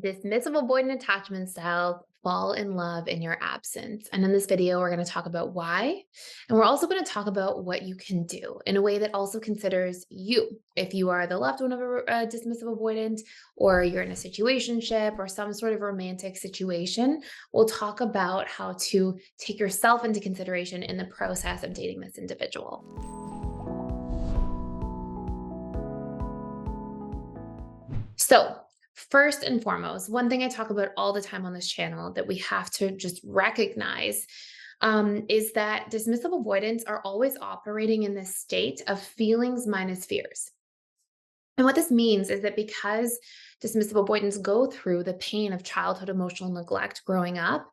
Dismissive avoidant attachment styles fall in love in your absence. And in this video, we're going to talk about why. And we're also going to talk about what you can do in a way that also considers you. If you are the loved one of a dismissive avoidant, or you're in a situationship or some sort of romantic situation, we'll talk about how to take yourself into consideration in the process of dating this individual. So, first and foremost, one thing I talk about all the time on this channel that we have to just recognize is that dismissive avoidants are always operating in this state of feelings minus fears. And what this means is that because dismissive avoidants go through the pain of childhood emotional neglect growing up,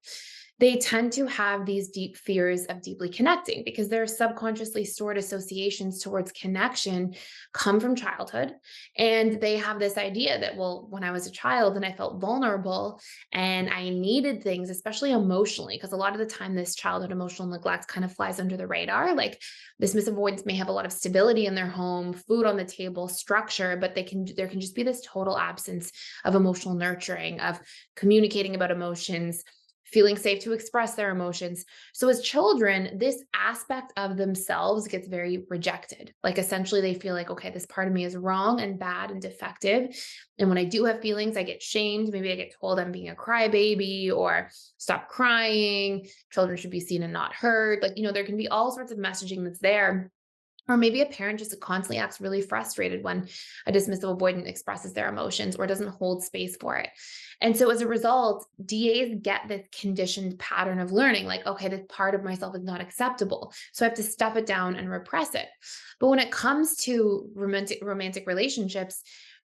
they tend to have these deep fears of deeply connecting because their subconsciously stored associations towards connection come from childhood. And they have this idea that, well, when I was a child and I felt vulnerable and I needed things, especially emotionally, because a lot of the time this childhood emotional neglect kind of flies under the radar. Like dismissive avoidants may have a lot of stability in their home, food on the table, structure, but there can just be this total absence of emotional nurturing, of communicating about emotions, feeling safe to express their emotions. So as children, this aspect of themselves gets very rejected. Like essentially they feel like, okay, this part of me is wrong and bad and defective. And when I do have feelings, I get shamed. Maybe I get told I'm being a crybaby or stop crying. Children should be seen and not heard. Like, there can be all sorts of messaging that's there. Or maybe a parent just constantly acts really frustrated when a dismissive avoidant expresses their emotions or doesn't hold space for it. And so as a result, DAs get this conditioned pattern of learning like, okay, this part of myself is not acceptable. So I have to stuff it down and repress it. But when it comes to romantic relationships,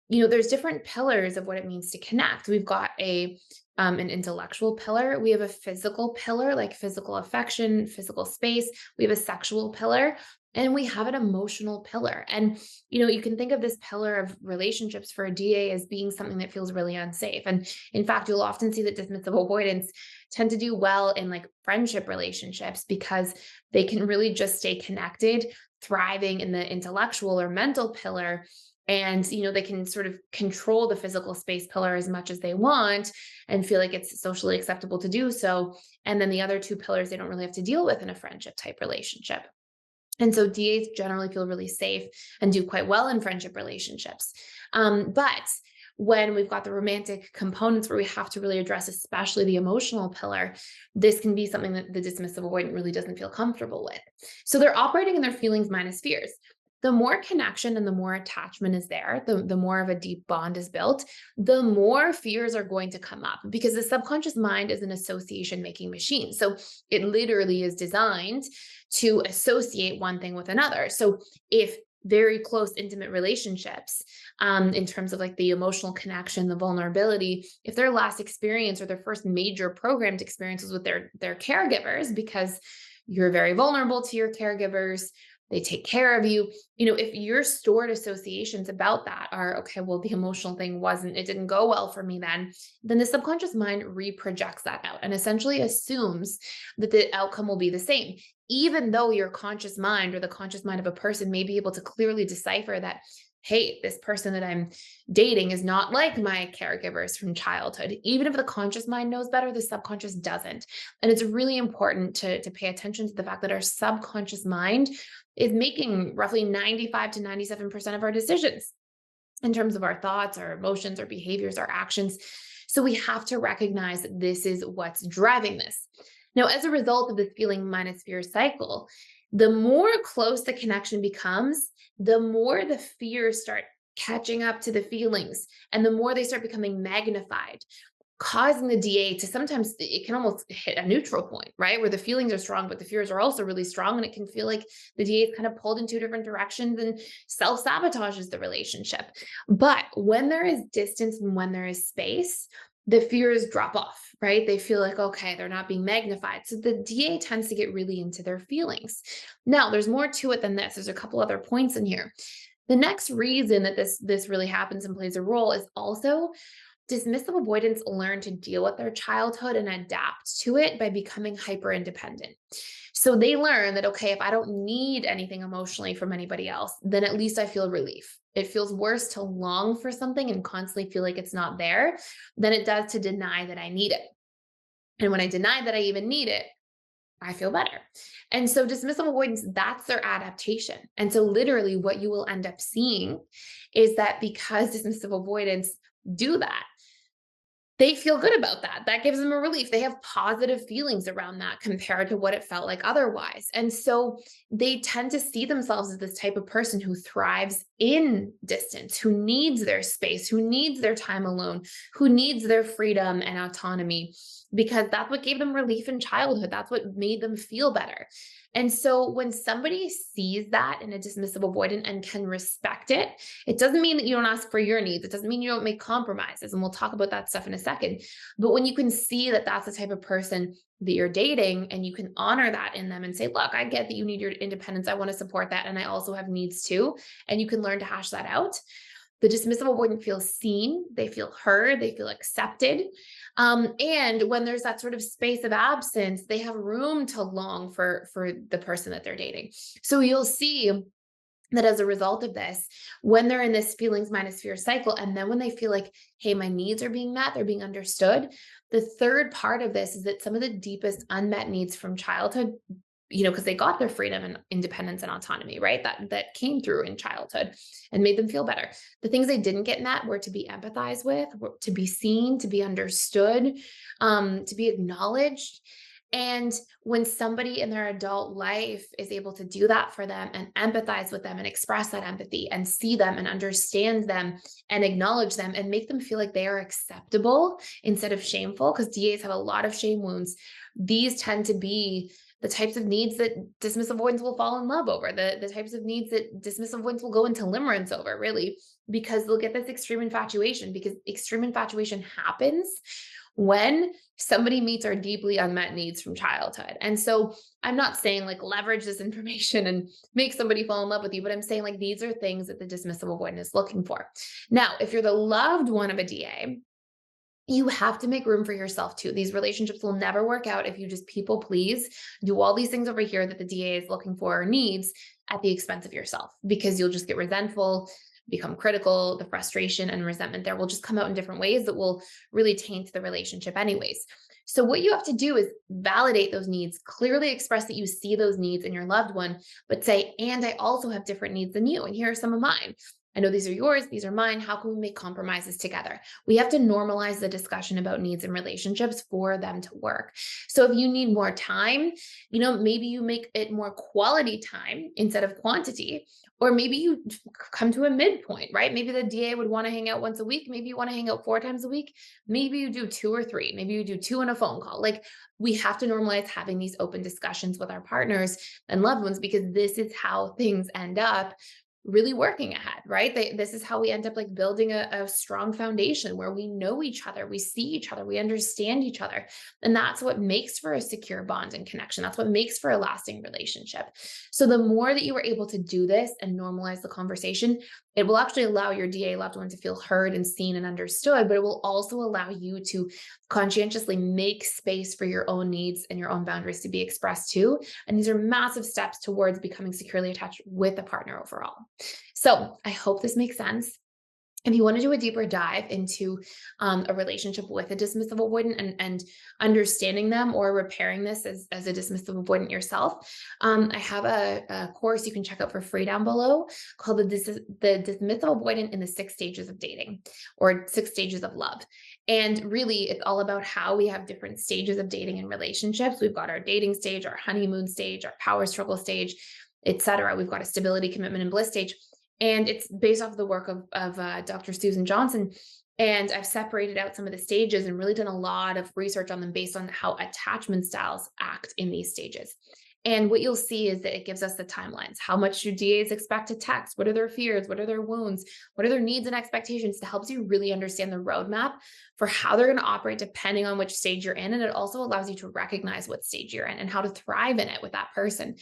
there's different pillars of what it means to connect. We've got an intellectual pillar. We have a physical pillar, like physical affection, physical space. We have a sexual pillar, and we have an emotional pillar. And, you can think of this pillar of relationships for a DA as being something that feels really unsafe. And in fact, you'll often see that dismissive avoidants tend to do well in like friendship relationships because they can really just stay connected, thriving in the intellectual or mental pillar. And, they can sort of control the physical space pillar as much as they want and feel like it's socially acceptable to do so. And then the other two pillars, they don't really have to deal with in a friendship type relationship. And so DAs generally feel really safe and do quite well in friendship relationships. But when we've got the romantic components where we have to really address, especially the emotional pillar, this can be something that the dismissive avoidant really doesn't feel comfortable with. So they're operating in their feelings minus fears. The more connection and the more attachment is there, the more of a deep bond is built, the more fears are going to come up because the subconscious mind is an association making machine. So it literally is designed to associate one thing with another. So if very close, intimate relationships, in terms of like the emotional connection, the vulnerability, if their last experience or their first major programmed experience was with their caregivers, because you're very vulnerable to your caregivers, they take care of you. If your stored associations about that are, okay, well, the emotional thing it didn't go well for me then the subconscious mind reprojects that out and essentially assumes that the outcome will be the same, even though your conscious mind or the conscious mind of a person may be able to clearly decipher that, hey, this person that I'm dating is not like my caregivers from childhood. Even if the conscious mind knows better, the subconscious doesn't. And it's really important to pay attention to the fact that our subconscious mind is making roughly 95 to 97% of our decisions in terms of our thoughts, our emotions, our behaviors, our actions. So we have to recognize that this is what's driving this. Now, as a result of this feeling minus fear cycle, the more close the connection becomes, the more the fears start catching up to the feelings and the more they start becoming magnified, causing the DA to sometimes it can almost hit a neutral point, right? Where the feelings are strong, but the fears are also really strong. And it can feel like the DA is kind of pulled in two different directions and self-sabotages the relationship. But when there is distance and when there is space, the fears drop off, right? They feel like, okay, they're not being magnified. So the DA tends to get really into their feelings. Now, there's more to it than this. There's a couple other points in here. The next reason that this really happens and plays a role is also dismissive avoidants learn to deal with their childhood and adapt to it by becoming hyper independent. So they learn that, okay, if I don't need anything emotionally from anybody else, then at least I feel relief. It feels worse to long for something and constantly feel like it's not there than it does to deny that I need it. And when I deny that I even need it, I feel better. And so dismissive avoidance, that's their adaptation. And so literally what you will end up seeing is that because dismissive avoidance do that, they feel good about that. That gives them a relief. They have positive feelings around that compared to what it felt like otherwise. And so they tend to see themselves as this type of person who thrives in distance, who needs their space, who needs their time alone, who needs their freedom and autonomy, because that's what gave them relief in childhood. That's what made them feel better. And so when somebody sees that in a dismissive avoidant and can respect it, it doesn't mean that you don't ask for your needs. It doesn't mean you don't make compromises. And we'll talk about that stuff in a second. But when you can see that that's the type of person that you're dating and you can honor that in them and say, look, I get that you need your independence. I want to support that. And I also have needs too. And you can learn to hash that out. The dismissive avoidant feels seen, they feel heard, they feel accepted. And when there's that sort of space of absence, they have room to long for the person that they're dating. So you'll see that as a result of this, when they're in this feelings minus fear cycle, and then when they feel like, hey, my needs are being met, they're being understood, the third part of this is that some of the deepest unmet needs from childhood, because they got their freedom and independence and autonomy, right? That came through in childhood and made them feel better. The things they didn't get met were to be empathized with, were to be seen, to be understood, to be acknowledged. And when somebody in their adult life is able to do that for them and empathize with them and express that empathy and see them and understand them and acknowledge them and make them feel like they are acceptable instead of shameful, because DAs have a lot of shame wounds, these tend to be the types of needs that dismissive avoidants will fall in love over, the types of needs that dismissive avoidants will go into limerence over, really, because they'll get this extreme infatuation, because extreme infatuation happens when somebody meets our deeply unmet needs from childhood. And so I'm not saying like leverage this information and make somebody fall in love with you, but I'm saying like these are things that the dismissive avoidant is looking for. Now, if you're the loved one of a DA, you have to make room for yourself too. These relationships will never work out if you just people please, do all these things over here that the DA is looking for or needs at the expense of yourself, because you'll just get resentful, become critical. The frustration and resentment there will just come out in different ways that will really taint the relationship anyways. So what you have to do is validate those needs, clearly express that you see those needs in your loved one, but say, and I also have different needs than you, and here are some of mine. I know these are yours, these are mine. How can we make compromises together? We have to normalize the discussion about needs and relationships for them to work. So if you need more time, maybe you make it more quality time instead of quantity, or maybe you come to a midpoint, right? Maybe the DA would want to hang out once a week. Maybe you want to hang out 4 times a week. Maybe you do 2 or 3. Maybe you do 2 in a phone call. Like, we have to normalize having these open discussions with our partners and loved ones, because this is how things end up really working ahead, right? This is how we end up like building a strong foundation where we know each other, we see each other, we understand each other. And that's what makes for a secure bond and connection. That's what makes for a lasting relationship. So the more that you are able to do this and normalize the conversation, it will actually allow your DA loved one to feel heard and seen and understood, but it will also allow you to conscientiously make space for your own needs and your own boundaries to be expressed too. And these are massive steps towards becoming securely attached with a partner overall. So I hope this makes sense. If you want to do a deeper dive into a relationship with a dismissive avoidant and understanding them or repairing this as a dismissive avoidant yourself, I have a course you can check out for free down below called the Dismissive Avoidant in the 6 Stages of Dating, or 6 Stages of Love. And really, it's all about how we have different stages of dating and relationships. We've got our dating stage, our honeymoon stage, our power struggle stage, etc. We've got a stability, commitment, and bliss stage. And it's based off the work of Dr. Susan Johnson. And I've separated out some of the stages and really done a lot of research on them based on how attachment styles act in these stages. And what you'll see is that it gives us the timelines. How much do DAs expect to text? What are their fears? What are their wounds? What are their needs and expectations? It helps you really understand the roadmap for how they're going to operate depending on which stage you're in. And it also allows you to recognize what stage you're in and how to thrive in it with that person.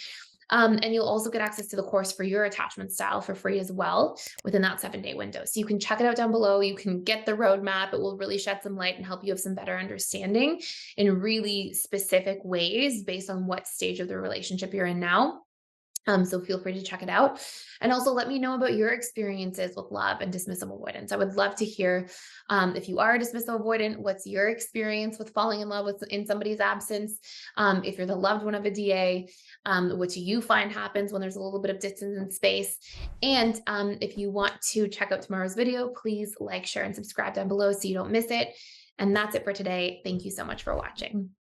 And you'll also get access to the course for your attachment style for free as well within that 7-day window. So you can check it out down below. You can get the roadmap. It will really shed some light and help you have some better understanding in really specific ways based on what stage of the relationship you're in now. So feel free to check it out. And also let me know about your experiences with love and dismissive avoidance. I would love to hear if you are a dismissive avoidant, what's your experience with falling in love with in somebody's absence? If you're the loved one of a DA, what do you find happens when there's a little bit of distance and space? And if you want to check out tomorrow's video, please like, share, and subscribe down below so you don't miss it. And that's it for today. Thank you so much for watching.